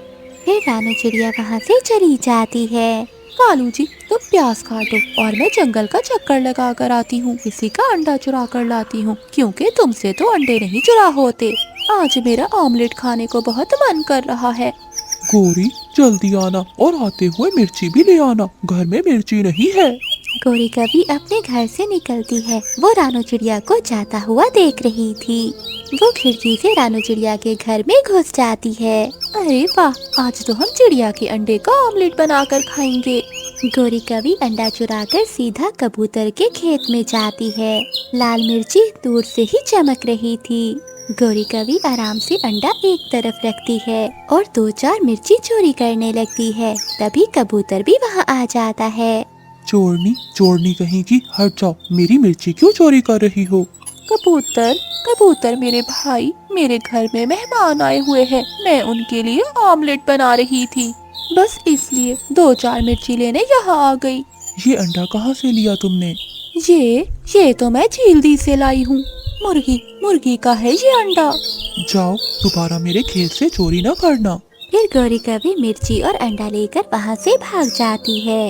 [SPEAKER 1] फिर रानू चिड़िया वहाँ से चली जाती है।
[SPEAKER 3] कालू जी, तुम प्याज काटो और मैं जंगल का चक्कर लगा कर आती हूँ। किसी का अंडा चुरा कर लाती हूँ, क्योंकि तुमसे तो अंडे नहीं चुरा होते। आज मेरा ऑमलेट खाने को बहुत मन कर रहा है।
[SPEAKER 2] गौरी, जल्दी आना और आते हुए मिर्ची भी ले आना। घर में मिर्ची नहीं है।
[SPEAKER 1] गौरी कभी अपने घर से निकलती है। वो रानू चिड़िया को जाता हुआ देख रही थी। वो खिड़की से रानू चिड़िया के घर में घुस जाती है।
[SPEAKER 3] अरे वाह, आज तो हम चिड़िया के अंडे का ऑमलेट बनाकर खाएंगे।
[SPEAKER 1] गौरी कवि अंडा चुराकर सीधा कबूतर के खेत में जाती है। लाल मिर्ची दूर से ही चमक रही थी। गौरी कवि आराम से अंडा एक तरफ रखती है और 2-4 मिर्ची चोरी करने लगती है। तभी कबूतर भी वहाँ आ जाता है।
[SPEAKER 2] चोरनी चोरनी कहीं की, हट जाओ। मेरी मिर्ची क्यों चोरी कर रही हो?
[SPEAKER 3] कबूतर, कबूतर मेरे भाई, मेरे घर में मेहमान आए हुए हैं। मैं उनके लिए ऑमलेट बना रही थी, बस इसलिए 2-4 मिर्ची लेने यहाँ आ गई।
[SPEAKER 2] ये अंडा कहाँ से लिया तुमने?
[SPEAKER 3] ये तो मैं झीलदी से लाई हूँ। मुर्गी का है ये अंडा।
[SPEAKER 2] जाओ, दोबारा मेरे खेत से चोरी न करना।
[SPEAKER 1] फिर गौरी कभी मिर्ची और अंडा लेकर वहाँ से भाग जाती है।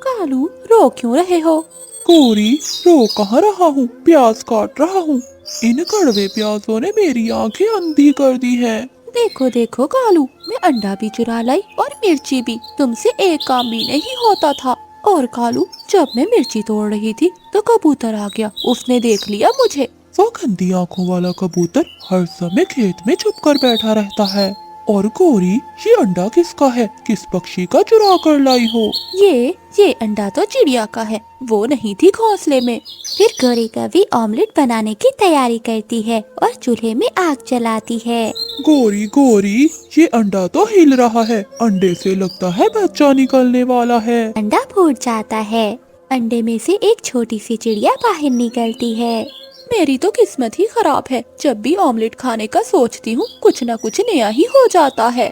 [SPEAKER 3] कालू, रो क्यों रहे हो?
[SPEAKER 2] गौरी, रो कहाँ रहा हूँ, प्याज काट रहा हूँ। इन कड़वे प्याजों ने मेरी आंखें अंधी कर दी है।
[SPEAKER 3] देखो देखो कालू, मैं अंडा भी चुरा लाई और मिर्ची भी। तुमसे एक काम भी नहीं होता था। और कालू, जब मैं मिर्ची तोड़ रही थी तो कबूतर आ गया, उसने देख लिया मुझे।
[SPEAKER 2] वो गंदी आंखों वाला कबूतर हर समय खेत में छुप कर बैठा रहता है। और गौरी, ये अंडा किसका है, किस पक्षी का चुरा कर लाई हो?
[SPEAKER 3] ये अंडा तो चिड़िया का है, वो नहीं थी घोंसले में।
[SPEAKER 1] फिर गौरी कभी ऑमलेट बनाने की तैयारी करती है और चूल्हे में आग जलाती है।
[SPEAKER 2] गौरी गौरी, ये अंडा तो हिल रहा है, अंडे से लगता है बच्चा निकलने वाला है।
[SPEAKER 1] अंडा फूट जाता है। अंडे में से एक छोटी सी चिड़िया बाहर निकलती है।
[SPEAKER 3] मेरी तो किस्मत ही खराब है, जब भी ऑमलेट खाने का सोचती हूँ कुछ न कुछ नया ही हो जाता है।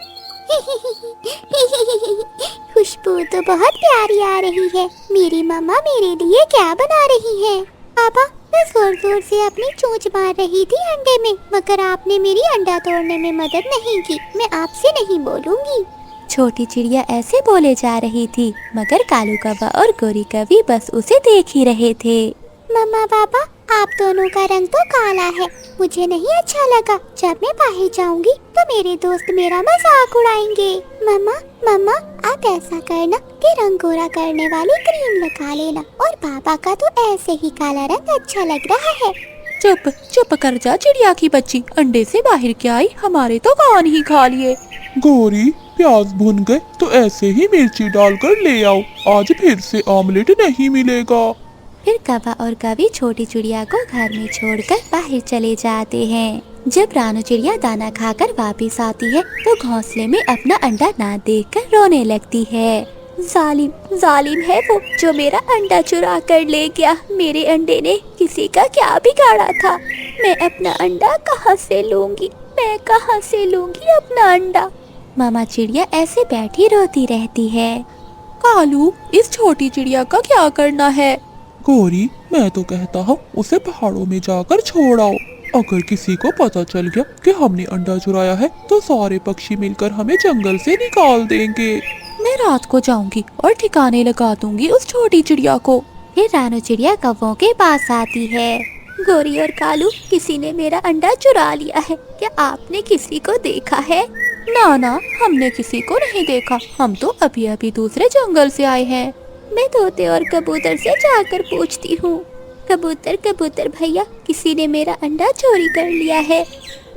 [SPEAKER 1] खुशबू तो बहुत प्यारी आ रही है। मेरी मम्मा मेरे लिए क्या बना रही है? पापा, मैं जोर जोर से अपनी चोंच मार रही थी अंडे में, मगर आपने मेरी अंडा तोड़ने में मदद नहीं की। मैं आपसे नहीं बोलूंगी। छोटी चिड़िया ऐसे बोले जा रही थी, मगर कालू कौवा और गौरी कौवी बस उसे देख ही रहे थे। मम्मा पापा, आप दोनों का रंग तो काला है, मुझे नहीं अच्छा लगा। जब मैं बाहर जाऊंगी तो मेरे दोस्त मेरा मजाक उड़ाएंगे। मम्मा मम्मा, आप ऐसा करना कि रंग गोरा करने वाली क्रीम लगा लेना, और पापा का तो ऐसे ही काला रंग अच्छा लग रहा है।
[SPEAKER 3] चुप चुप कर जा चिड़िया की बच्ची, अंडे से बाहर क्या आई, हमारे तो कान ही खा लिए।
[SPEAKER 2] गौरी, प्याज भुन गए तो ऐसे ही मिर्ची डालकर ले आओ, आज फिर से ऑमलेट नहीं मिलेगा।
[SPEAKER 1] फिर कौवा और कौवी छोटी चिड़िया को घर में छोड़कर बाहर चले जाते हैं। जब रानू चिड़िया दाना खाकर वापस आती है तो घोंसले में अपना अंडा ना देखकर रोने लगती है। जालिम जालिम है वो, जो मेरा अंडा चुरा कर ले गया। मेरे अंडे ने किसी का क्या बिगाड़ा था? मैं अपना अंडा कहाँ से लूंगी? मैं कहाँ से लूंगी अपना अंडा? मामा चिड़िया ऐसे बैठी रोती रहती है।
[SPEAKER 3] कालू, इस छोटी चिड़िया का क्या करना है?
[SPEAKER 2] गौरी, मैं तो कहता हूँ उसे पहाड़ों में जाकर छोड़ आओ। अगर किसी को पता चल गया कि हमने अंडा चुराया है तो सारे पक्षी मिलकर हमें जंगल से निकाल देंगे।
[SPEAKER 3] मैं रात को जाऊंगी और ठिकाने लगा दूंगी उस छोटी चिड़िया को।
[SPEAKER 1] फिर रानू चिड़िया कौवों के पास आती है। गौरी और कालू, किसी ने मेरा अंडा चुरा लिया है, क्या आपने किसी को देखा है?
[SPEAKER 3] ना ना, हमने किसी को नहीं देखा, हम तो अभी अभी दूसरे जंगल से आए हैं।
[SPEAKER 1] मैं तोते और कबूतर से जाकर पूछती हूँ। कबूतर कबूतर भैया, किसी ने मेरा अंडा चोरी कर लिया है।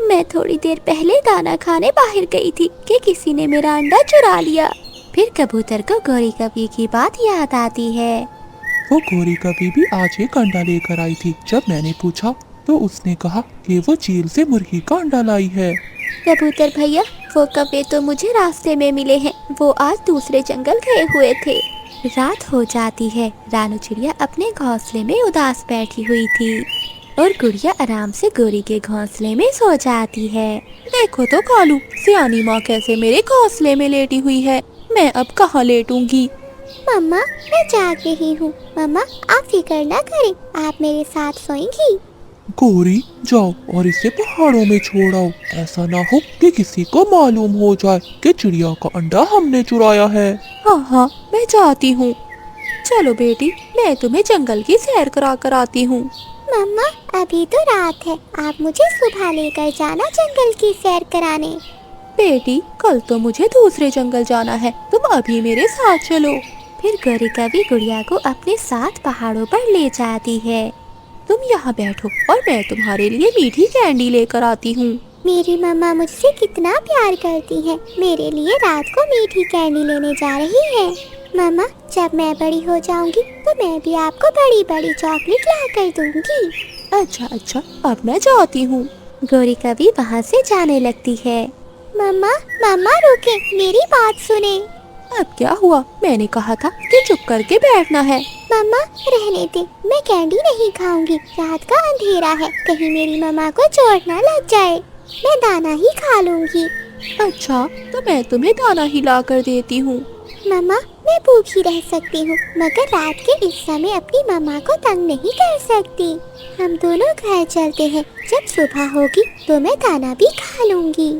[SPEAKER 1] मैं थोड़ी देर पहले दाना खाने बाहर गई थी कि किसी ने मेरा अंडा चुरा लिया। फिर कबूतर को गौरी कौवी की बात याद आती है।
[SPEAKER 2] वो गौरी कभी भी आज एक अंडा लेकर आई थी। जब मैंने पूछा तो उसने कहा कि वो झील से मुर्गी का अंडा लाई है।
[SPEAKER 1] कबूतर भैया, वो कौवे तो मुझे रास्ते में मिले हैं, वो आज दूसरे जंगल गए हुए थे। रात हो जाती है। रानू चिड़िया अपने घोंसले में उदास बैठी हुई थी और गुड़िया आराम से गौरी के घोंसले में सो जाती है।
[SPEAKER 3] देखो तो कालू, सियानी माँ कैसे मेरे घोंसले में लेटी हुई है, मैं अब कहाँ लेटूंगी?
[SPEAKER 1] मम्मा, मैं जाग रही हूँ। मम्मा, आप फिक्र ना करें, आप मेरे साथ सोएंगी।
[SPEAKER 2] गौरी, जाओ और इसे पहाड़ों में छोड़ आओ। ऐसा ना हो कि किसी को मालूम हो जाए कि चिड़िया का अंडा हमने चुराया है।
[SPEAKER 3] हाँ हाँ, मैं जाती हूँ। चलो बेटी, मैं तुम्हें जंगल की सैर करा कर आती हूँ।
[SPEAKER 1] मम्मा, अभी तो रात है, आप मुझे सुबह लेकर जाना जंगल की सैर कराने।
[SPEAKER 3] बेटी, कल तो मुझे दूसरे जंगल जाना है, तुम अभी मेरे साथ चलो।
[SPEAKER 1] फिर गौरी कौवी गुड़िया को अपने साथ पहाड़ों पर ले जाती है।
[SPEAKER 3] तुम यहाँ बैठो और मैं तुम्हारे लिए मीठी कैंडी लेकर आती हूँ।
[SPEAKER 1] मेरी मम्मा मुझसे कितना प्यार करती है, मेरे लिए रात को मीठी कैंडी लेने जा रही है। मम्मा, जब मैं बड़ी हो जाऊंगी तो मैं भी आपको बड़ी बड़ी चॉकलेट ला कर दूंगी।
[SPEAKER 3] अच्छा अच्छा, अब मैं जाती हूँ।
[SPEAKER 1] गौरी कौवी वहाँ से जाने लगती है। मम्मा मम्मा रुके, मेरी बात सुने।
[SPEAKER 3] अब क्या हुआ? मैंने कहा था कि चुप करके बैठना है।
[SPEAKER 1] मम्मा, रहने दे, मैं कैंडी नहीं खाऊंगी, रात का अंधेरा है, कहीं मेरी मम्मा को चोट ना लग जाए। मैं दाना ही खा लूंगी।
[SPEAKER 3] अच्छा, तो मैं तुम्हें दाना ही ला कर देती हूँ।
[SPEAKER 1] मम्मा, मैं भूखी रह सकती हूँ, मगर रात के इस समय अपनी मम्मा को तंग नहीं कर सकती। हम दोनों घर चलते हैं, जब सुबह होगी तो मैं दाना भी खा लूंगी।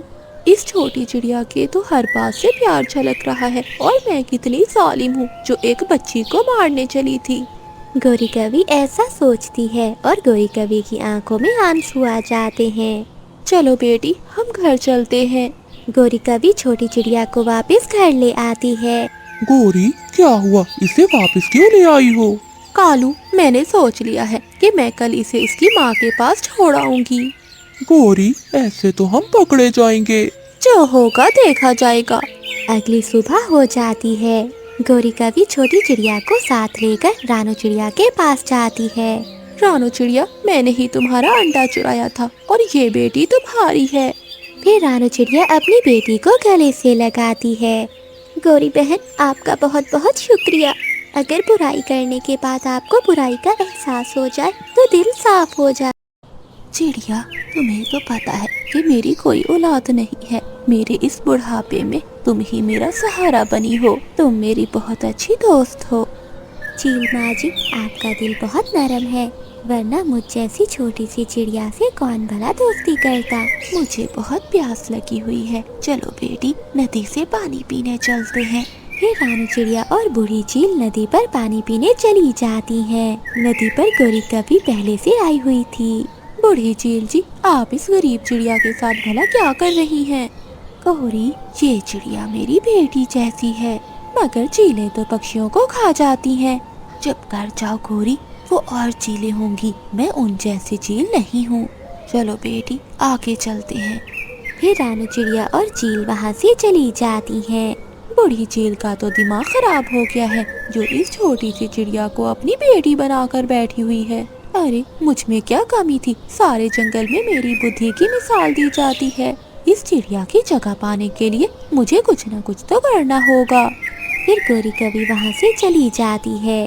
[SPEAKER 3] इस छोटी चिड़िया के तो हर बात से प्यार झलक रहा है और मैं कितनी जालिम हूँ जो एक बच्ची को मारने चली थी।
[SPEAKER 1] गौरी कवि ऐसा सोचती है और गौरी कवि की आंखों में आंसू आ जाते हैं।
[SPEAKER 3] चलो बेटी हम घर चलते हैं।
[SPEAKER 1] गौरी कवि छोटी चिड़िया को वापस घर ले आती है।
[SPEAKER 2] गौरी क्या हुआ, इसे वापस क्यों ले आई हो?
[SPEAKER 3] कालू, मैंने सोच लिया है कि मैं कल इसे इसकी माँ के पास छोड़ आऊंगी।
[SPEAKER 2] गौरी ऐसे तो हम पकड़े जाएंगे।
[SPEAKER 3] जो होगा देखा जाएगा।
[SPEAKER 1] अगली सुबह हो जाती है। गौरी कवि छोटी चिड़िया को साथ लेकर रानू चिड़िया के पास जाती है।
[SPEAKER 3] रानू चिड़िया, मैंने ही तुम्हारा अंडा चुराया था और ये बेटी तुम्हारी है।
[SPEAKER 1] फिर रानू चिड़िया अपनी बेटी को गले से लगाती है। गौरी बहन, आपका बहुत बहुत शुक्रिया। अगर बुराई करने के बाद आपको बुराई का एहसास हो जाए तो दिल साफ हो जाए।
[SPEAKER 3] चिड़िया, तुम्हें तो पता है कि मेरी कोई औलाद नहीं है। मेरे इस बुढ़ापे में तुम ही मेरा सहारा बनी हो। तुम मेरी बहुत अच्छी दोस्त हो।
[SPEAKER 1] चील माँ जी, आपका दिल बहुत नरम है, वरना मुझ जैसी छोटी सी चिड़िया से कौन भला दोस्ती करता।
[SPEAKER 3] मुझे बहुत प्यास लगी हुई है। चलो बेटी, नदी से पानी पीने चलते हैं।
[SPEAKER 1] फिर रानू चिड़िया और बूढ़ी चील नदी पर पानी पीने चली जाती हैं। नदी पर गौरी कवि पहले से आई हुई थी।
[SPEAKER 3] बूढ़ी चील जी, आप इस गरीब चिड़िया के साथ भला क्या कर रही हैं?
[SPEAKER 1] गौरी,
[SPEAKER 3] ये चिड़िया मेरी बेटी जैसी है, मगर चीलें तो पक्षियों को खा जाती हैं। चुप कर जाओ गौरी, वो और चीलें होंगी, मैं उन जैसी चील नहीं हूँ। चलो बेटी, आगे चलते हैं।
[SPEAKER 1] फिर रानू चिड़िया और चील वहाँ से चली जाती हैं।
[SPEAKER 3] बूढ़ी चील का तो दिमाग खराब हो गया है, जो इस छोटी सी चिड़िया को अपनी बेटी बनाकर बैठी हुई है। अरे मुझ में क्या कमी थी, सारे जंगल में मेरी बुद्धि की मिसाल दी जाती है। इस चिड़िया की जगह पाने के लिए मुझे कुछ न कुछ तो करना होगा।
[SPEAKER 1] फिर गौरी कवि वहाँ से चली जाती है।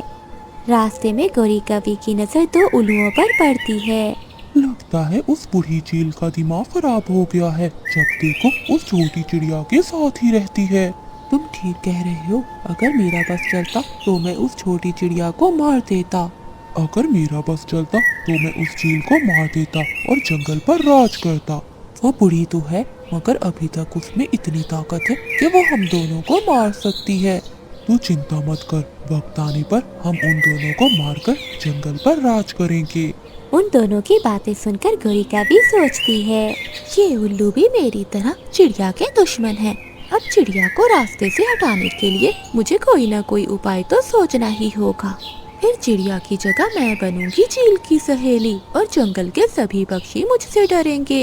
[SPEAKER 1] रास्ते में गौरी कवि की नजर दो उल्लुओं पर पड़ती है।
[SPEAKER 2] लगता है उस बूढ़ी चील का दिमाग खराब हो गया है, जब देखो उस छोटी चिड़िया के साथ ही रहती है। तुम ठीक कह रहे हो, अगर मेरा बस चलता तो मैं उस छोटी चिड़िया को मार देता। अगर मेरा बस चलता तो मैं उस चील को मार देता और जंगल पर राज करता। वो बूढ़ी तो है, मगर अभी तक उसमें इतनी ताकत है कि वो हम दोनों को मार सकती है। तू चिंता मत कर, वक्त आने पर हम उन दोनों को मारकर जंगल पर राज करेंगे।
[SPEAKER 1] उन दोनों की बातें सुनकर गौरी कवि सोचती है,
[SPEAKER 3] ये उल्लू भी मेरी तरह चिड़िया के दुश्मन है। अब चिड़िया को रास्ते से हटाने के लिए मुझे कोई न कोई उपाय तो सोचना ही होगा। फिर चिड़िया की जगह मैं बनूंगी चील की सहेली और जंगल के सभी पक्षी मुझसे डरेंगे।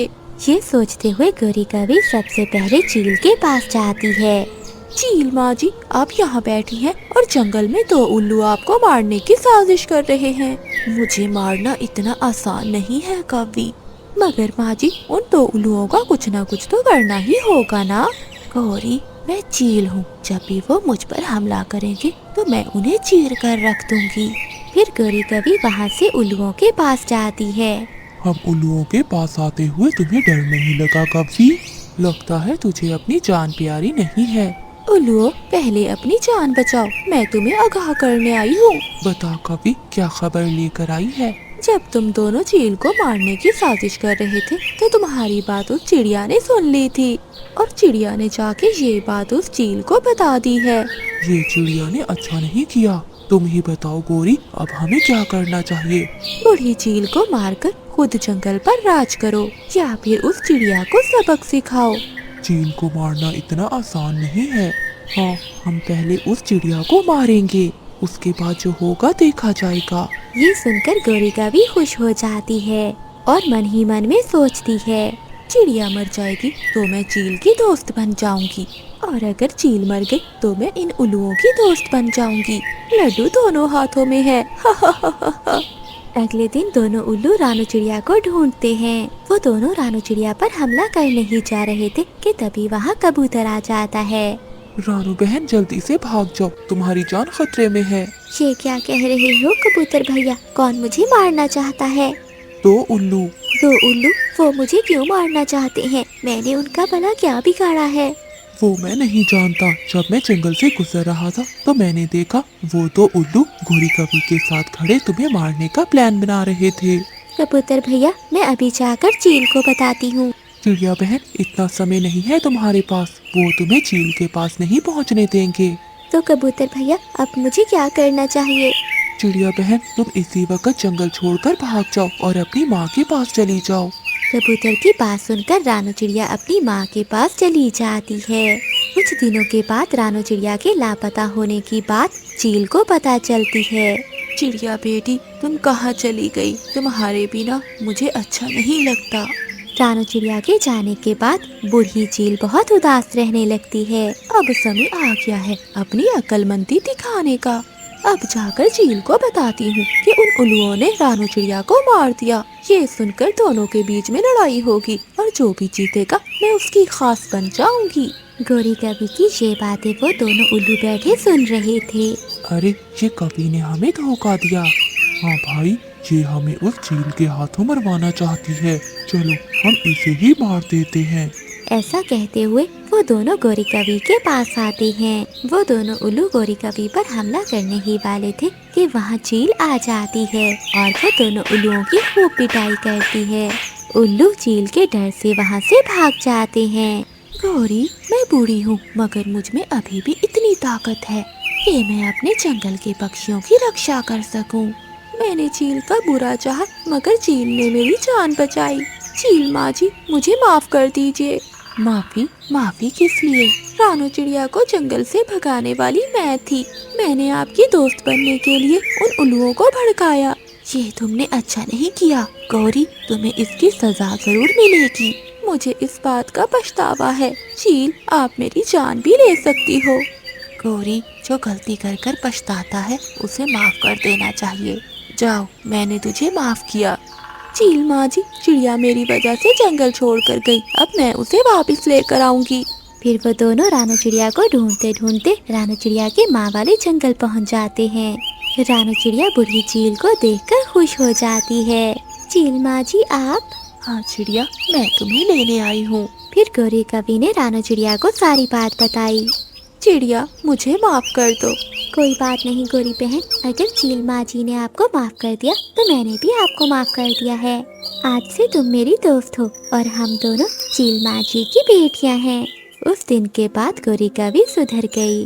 [SPEAKER 1] ये सोचते हुए गौरी कवि सबसे पहले चील के पास जाती है।
[SPEAKER 3] चील माँ जी, आप यहाँ बैठी हैं और जंगल में दो उल्लू आपको मारने की साजिश कर रहे हैं। मुझे मारना इतना आसान नहीं है कवि। मगर माँ जी, उन दो उल्लुओं का कुछ न कुछ तो करना ही होगा ना। गौरी, मैं चील हूँ, जब भी वो मुझ पर हमला करेंगे तो मैं उन्हें चीर कर रख दूंगी।
[SPEAKER 1] फिर गौरी कवि वहाँ से उल्लुओं के पास जाती है।
[SPEAKER 2] हम उल्लुओं के पास आते हुए तुम्हें डर नहीं लगा कवि? लगता है तुझे अपनी जान प्यारी नहीं है।
[SPEAKER 3] उल्लुओं, पहले अपनी जान बचाओ, मैं तुम्हें आगाह करने आई हूँ।
[SPEAKER 2] बता कवि, क्या खबर लेकर आई है?
[SPEAKER 3] जब तुम दोनों चील को मारने की साजिश कर रहे थे तो तुम्हारी बात उस चिड़िया ने सुन ली थी और चिड़िया ने जाके ये बात उस चील को बता दी है।
[SPEAKER 2] ये चिड़िया ने अच्छा नहीं किया। तुम ही बताओ गौरी, अब हमें क्या करना चाहिए?
[SPEAKER 3] बूढ़ी चील को मारकर खुद जंगल पर राज करो या फिर उस चिड़िया को सबक सिखाओ।
[SPEAKER 2] चील को मारना इतना आसान नहीं है। हाँ, हम पहले उस चिड़िया को मारेंगे, उसके बाद जो होगा देखा जाएगा।
[SPEAKER 1] ये सुनकर गौरी कवि खुश हो जाती है और मन ही मन में सोचती है,
[SPEAKER 3] चिड़िया मर जाएगी तो मैं चील की दोस्त बन जाऊंगी और अगर चील मर गई तो मैं इन उल्लुओं की दोस्त बन जाऊंगी। लड्डू दोनों हाथों में है।
[SPEAKER 1] अगले दिन दोनों उल्लू रानू चिड़िया को ढूंढते हैं। वो दोनों रानू चिड़िया पर हमला करने ही जा रहे थे कि तभी वहाँ कबूतर आ जाता है।
[SPEAKER 2] रानू बहन, जल्दी से भाग जाओ, तुम्हारी जान खतरे में है।
[SPEAKER 1] ये क्या कह रहे हो कबूतर भैया, कौन मुझे मारना चाहता है?
[SPEAKER 2] दो उल्लू।
[SPEAKER 1] दो उल्लू? वो मुझे क्यों मारना चाहते हैं? मैंने उनका भला क्या बिगाड़ा है?
[SPEAKER 2] वो मैं नहीं जानता। जब मैं जंगल से गुजर रहा था तो मैंने देखा वो दो उल्लू गौरी कवि के साथ खड़े तुम्हें मारने का प्लान बना रहे थे।
[SPEAKER 1] कबूतर भैया, मैं अभी जाकर चील को बताती हूँ।
[SPEAKER 2] चिड़िया बहन, इतना समय नहीं है तुम्हारे पास, वो तुम्हें चील के पास नहीं पहुंचने देंगे।
[SPEAKER 1] तो कबूतर भैया, अब मुझे क्या करना चाहिए?
[SPEAKER 2] चिड़िया बहन, तुम इसी वक्त जंगल छोड़कर भाग जाओ और अपनी माँ के पास चली जाओ।
[SPEAKER 1] कबूतर की बात सुनकर रानू चिड़िया अपनी माँ के पास चली जाती है। कुछ दिनों के बाद रानू चिड़िया के लापता होने की बात चील को पता चलती है।
[SPEAKER 3] चिड़िया बेटी, तुम कहाँ चली गई? तुम्हारे बिना मुझे अच्छा नहीं लगता।
[SPEAKER 1] रानू चिड़िया के जाने के बाद बूढ़ी चील बहुत उदास रहने लगती है।
[SPEAKER 3] अब समय आ गया है अपनी अक्लमंदी दिखाने का। अब जाकर चील को बताती हूँ कि उन उल्लुओं ने रानू चिड़िया को मार दिया। ये सुनकर दोनों के बीच में लड़ाई होगी और जो भी जीतेगा मैं उसकी खास बन जाऊंगी।
[SPEAKER 1] गोरी कवि की ये बातें वो दोनों उल्लू बैठे सुन रहे थे।
[SPEAKER 2] अरे, ये कवि ने हमें धोखा दिया। हाँ भाई, ये हमें उस चील के हाथों मरवाना चाहती है। चलो हम इसे ही मार देते हैं।
[SPEAKER 1] ऐसा कहते हुए वो दोनों गोरी कवि के पास आते हैं। वो दोनों उल्लू गोरी कवि पर हमला करने ही वाले थे कि वहाँ चील आ जाती है और वो दोनों उल्लुओं की खूब पिटाई करती है। उल्लू चील के डर से वहाँ से भाग जाते हैं।
[SPEAKER 3] गौरी, मैं बूढ़ी हूँ मगर मुझ में अभी भी इतनी ताकत है कि मैं अपने जंगल के पक्षियों की रक्षा कर सकूं। मैंने चील का बुरा चाहा मगर चील ने मेरी जान बचाई। चील माँ जी, मुझे माफ कर दीजिए। माफी? माफी किस लिए? रानू चिड़िया को जंगल से भगाने वाली मैं थी। मैंने आपकी दोस्त बनने के लिए उन उल्लुओं को भड़काया। ये तुमने अच्छा नहीं किया गौरी, तुम्हें इसकी सजा जरूर मिलेगी। मुझे इस बात का पछतावा है। चील, आप मेरी जान भी ले सकती हो। गौरी, जो गलती कर कर पछताता है उसे माफ कर देना चाहिए। जाओ, मैंने तुझे माफ किया। चील माँ जी, चिड़िया मेरी वजह से जंगल छोड़कर गई, अब मैं उसे वापस लेकर आऊंगी।
[SPEAKER 1] फिर वो दोनों रानू चिड़िया को ढूंढते ढूंढते रानू चिड़िया के माँ वाले जंगल पहुँच जाते हैं। रानू चिड़िया बूढ़ी चील को देखकर खुश हो जाती है। चील माँ जी, आप?
[SPEAKER 3] हाँ चिड़िया, मैं तुम्हें लेने आई हूँ।
[SPEAKER 1] फिर गोरी कवि ने रानू चिड़िया को सारी बात बताई।
[SPEAKER 3] चिड़िया, मुझे माफ कर दो।
[SPEAKER 1] कोई बात नहीं गोरी बहन, अगर चील माँ जी ने आपको माफ कर दिया तो मैंने भी आपको माफ कर दिया है। आज से तुम मेरी दोस्त हो और हम दोनों चील माँ जी की बेटियाँ हैं। उस दिन के बाद गोरी कवि सुधर गई।